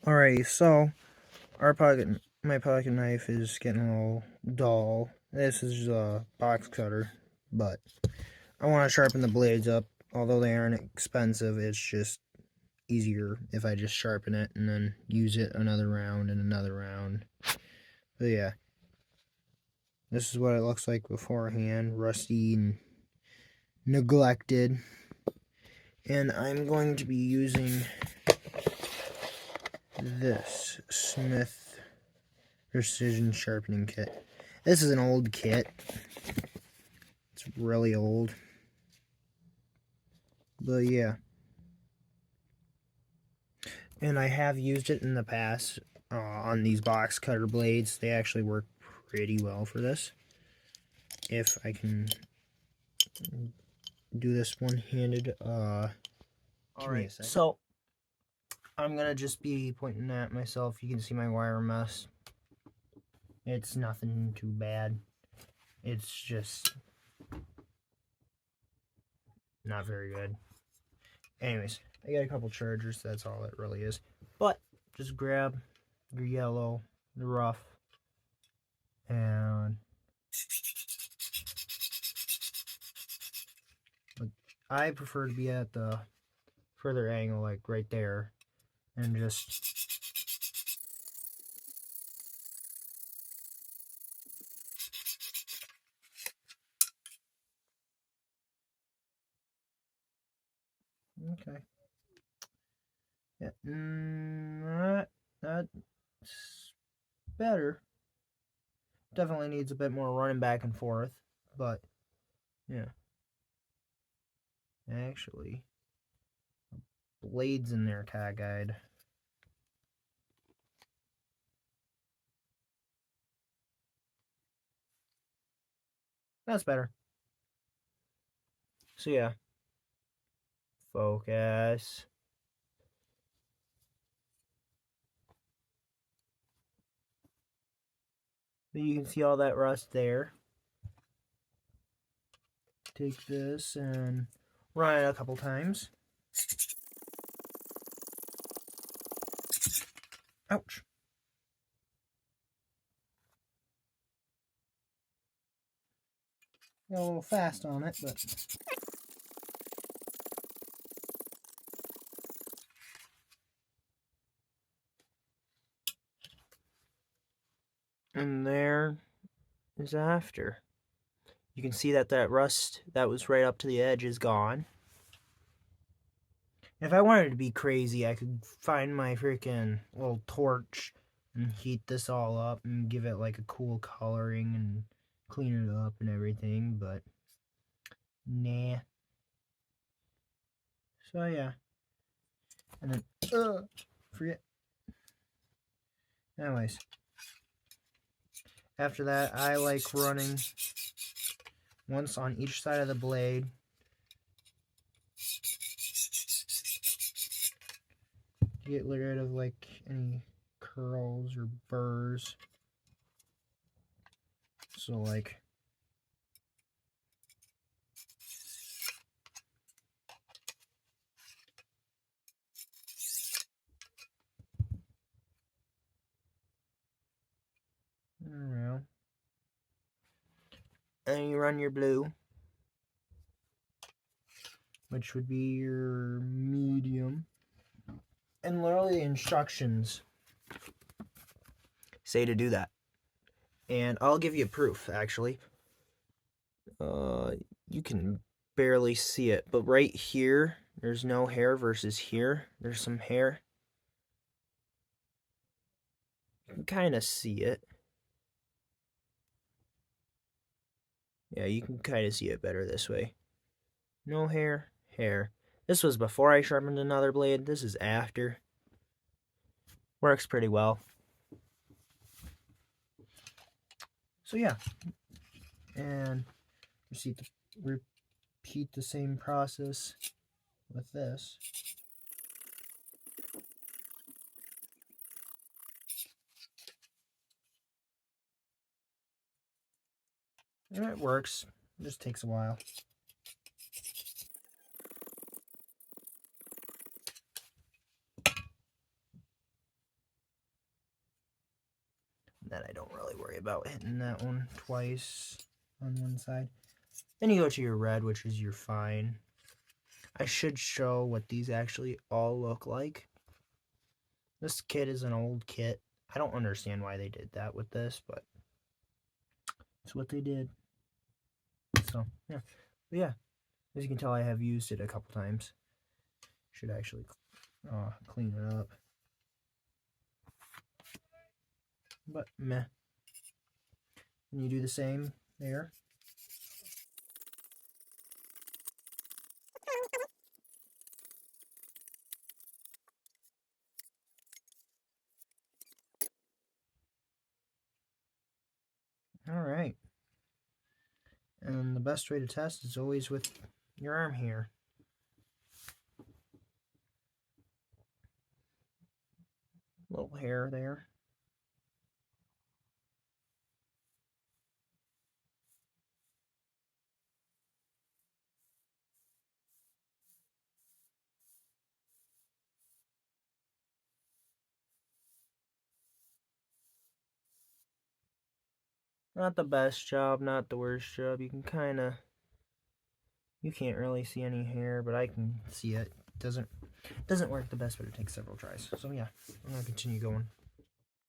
Alrighty, so my pocket knife is getting a little dull. This is a box cutter, but I want to sharpen the blades up. Although they aren't expensive, it's just easier if I just sharpen it and then use it another round and another round. But yeah, this is what it looks like beforehand, rusty and neglected. And I'm going to be using this Smith Precision Sharpening Kit. This is an old kit. It's really old. But yeah. And I have used it in the past on these box cutter blades. They actually work pretty well for this. If I can do this one-handed. Alright, so I'm going to just be pointing at myself. You can see my wire mess. It's nothing too bad. It's just not very good. Anyways, I got a couple chargers. That's all it really is. But just grab your yellow, the rough, and I prefer to be at the further angle, like right there, and just okay. Yeah, that's better. Definitely needs a bit more running back and forth, but yeah. Actually, blades in there, tag guide. That's better. So yeah. Focus. You can see all that rust there. Take this and run it a couple times. Ouch. Got a little fast on it, but and there is after. You can see that rust that was right up to the edge is gone. If I wanted to be crazy, I could find my freaking little torch and heat this all up and give it like a cool coloring and clean it up and everything, but nah. So yeah. And then, forget. Anyways. After that, I like running once on each side of the blade. Get rid of like any curls or burrs. So like around. And you run your blue, which would be your medium. And literally the instructions say to do that. And I'll give you proof, actually. You can barely see it, but right here, there's no hair versus here, there's some hair. You can kind of see it. Yeah, you can kind of see it better this way. No hair, hair. This was before I sharpened another blade. This is after. Works pretty well. So yeah. And repeat the same process with this. And it works. It just takes a while. Then I don't really worry about hitting that one twice on one side. Then you go to your red, which is your fine. I should show what these actually all look like. This kit is an old kit. I don't understand why they did that with this, but it's what they did. So, yeah. But yeah, as you can tell, I have used it a couple times. Should actually clean it up. But meh. And you do the same there. All right. And the best way to test is always with your arm here. Little hair there. Not the best job, not the worst job. You can't really see any hair, but I can see it. Doesn't work the best, but it takes several tries. So yeah, I'm gonna continue going.